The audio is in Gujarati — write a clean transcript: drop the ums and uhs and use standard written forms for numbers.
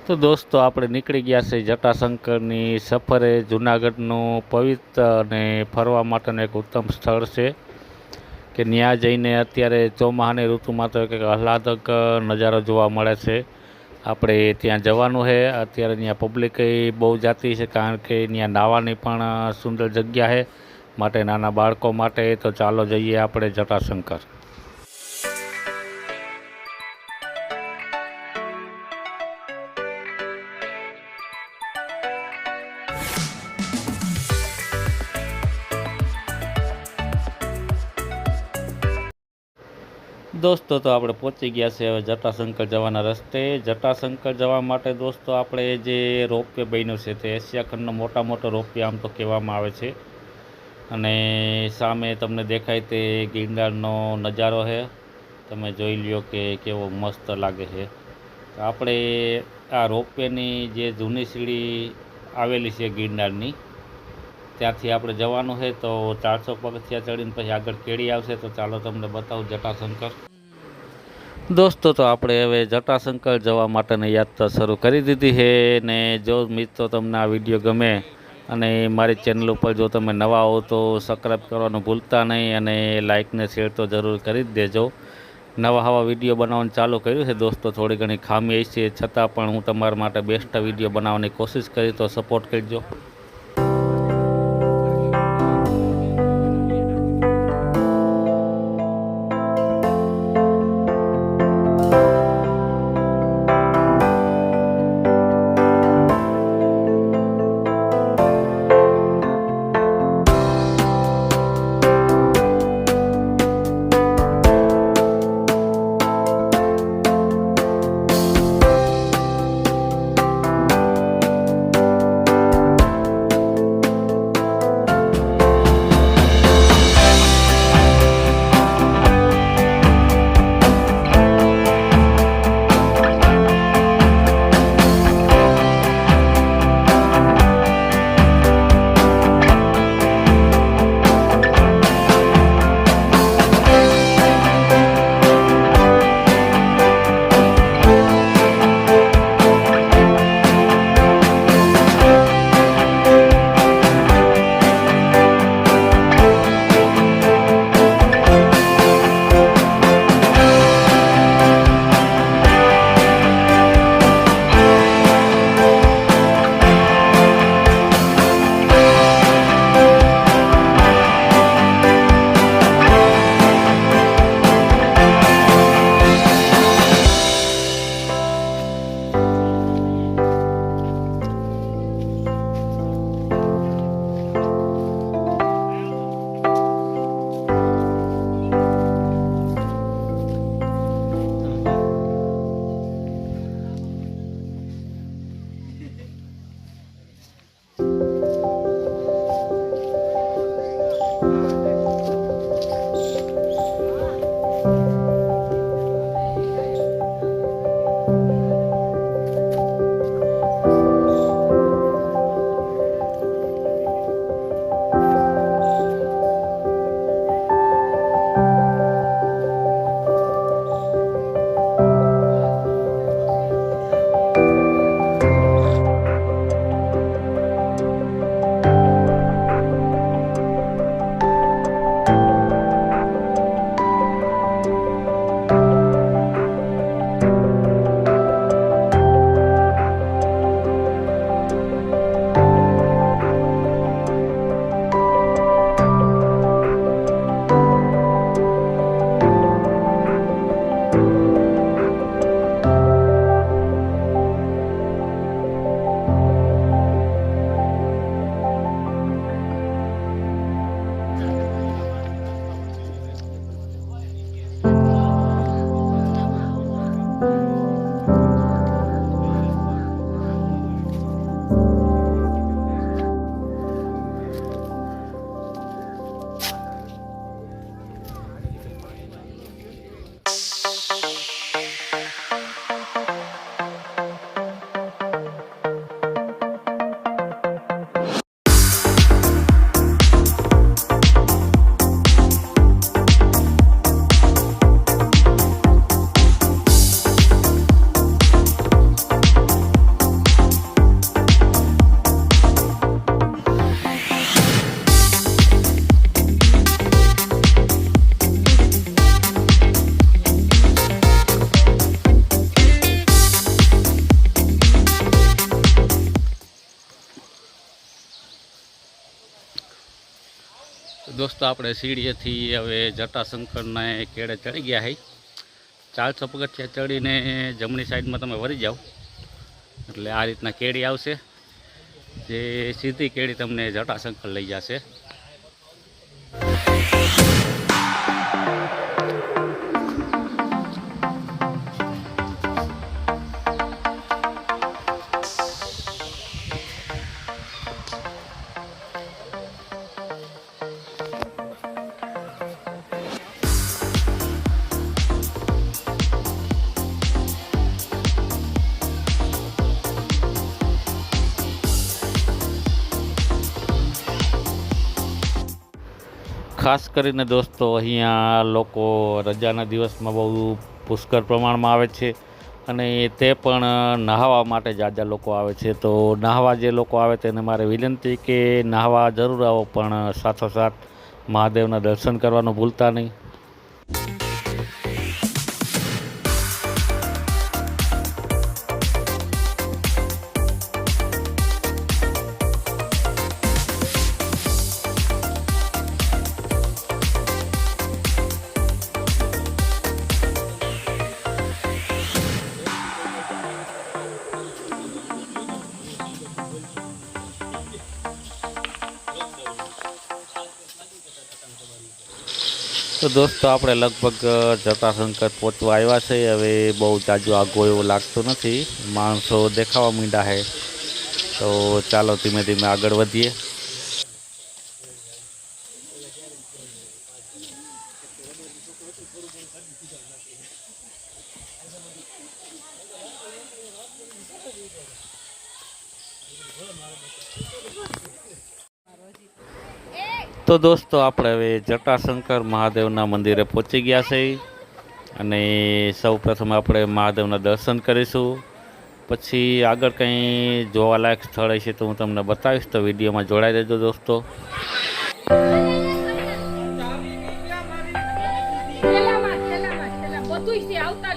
તો દોસ્તો આપણે નીકળી ગયા છે જટાશંકરની સફરે। જૂનાગઢનું પવિત્ર અને ફરવા માટેનું એક ઉત્તમ સ્થળ છે કે ત્યાં જઈને અત્યારે ચોમાસાની ઋતુમાં તો કંઈક આહલાદક નજારો જોવા મળે છે। આપણે ત્યાં જવાનું છે। અત્યારે ત્યાં પબ્લિક બહુ જાતી છે કારણ કે ત્યાં નાહવાની પણ સુંદર જગ્યા છે માટે નાના બાળકો માટે। તો ચાલો જઈએ આપણે જટાશંકર। દોસ્તો તો આપણે પહોંચી ગયા છે હવે જટાશંકર જવાના રસ્તે। જટાશંકર જવા માટે દોસ્તો આપણે જે રોપવે બન્યો છે તે એશિયા ખંડનો મોટો રોપવે આમ તો કહેવામાં આવે છે। અને સામે તમને દેખાય તે ગિરનારનો નજારો છે। તમે જોઈ લ્યો કે કેવો મસ્ત લાગે છે। તો આપણે આ રોપવેની જે જૂની સીડી આવેલી છે ગિરનારની, ત્યાંથી આપણે જવાનું છે। તો 400 પગથિયા ચડીને પછી આગળ કેળી આવશે। તો ચાલો તમને બતાવું જટાશંકર। દોસ્તો તો આપણે હવે જટાશંકર જવા માટેની યાત્રા શરૂ કરી દીધી છે। ને જો મિત્રો તમને આ વિડીયો ગમે અને મારી ચેનલ ઉપર જો તમે નવા હો તો સબસ્ક્રાઈબ કરવાનું ભૂલતા નહીં અને લાઇક ને શેર તો જરૂર કરી જ દેજો। નવા વિડીયો બનાવવાનું ચાલુ કર્યું છે દોસ્તો। થોડી ઘણી ખામી છે છતાં પણ હું તમારા માટે બેસ્ટ વિડીયો બનાવવાની કોશિશ કરી, તો સપોર્ટ કરજો। દોસ્તો આપણે સીડીએથી હવે જટાશંકરને કેળે ચડી ગયા છે. 400 પગથિયા ચડીને જમણી સાઈડમાં તમે વળી જાઓ એટલે આ રીતના કેળી આવશે, જે સીધી કેળી તમને જટાશંકર લઈ જશે. ખાસ કરીને દોસ્તો અહીંયા લોકો રજાના દિવસમાં બહુ પુષ્કળ પ્રમાણમાં આવે છે અને તે પણ નહાવા માટે જાજા લોકો આવે છે. તો નહાવા જે લોકો આવે તેને મારે વિનંતી કે નહાવા જરૂર આવો, પણ સાથોસાથ મહાદેવના દર્શન કરવાનું ભૂલતા નહીં. તો દોસ્તો આપણે લગભગ જટાશંકર પહોંચવા આવ્યા છે. હવે બહુ જાજુ આગો એવો લાગતો નથી, માણસો દેખાવા માંડ્યા છે. તો ચાલો ધીમે ધીમે આગળ વધીએ. તો દોસ્તો આપણે હવે જટાશંકર મહાદેવના મંદિરે પહોંચી ગયા છે અને સૌ પ્રથમ આપણે મહાદેવના દર્શન કરીશું. પછી આગળ કંઈ જોવાલાયક સ્થળ હશે તો હું તમને બતાવીશ, તો વિડીયોમાં જોડાઈ દેજો દોસ્તો. આવતા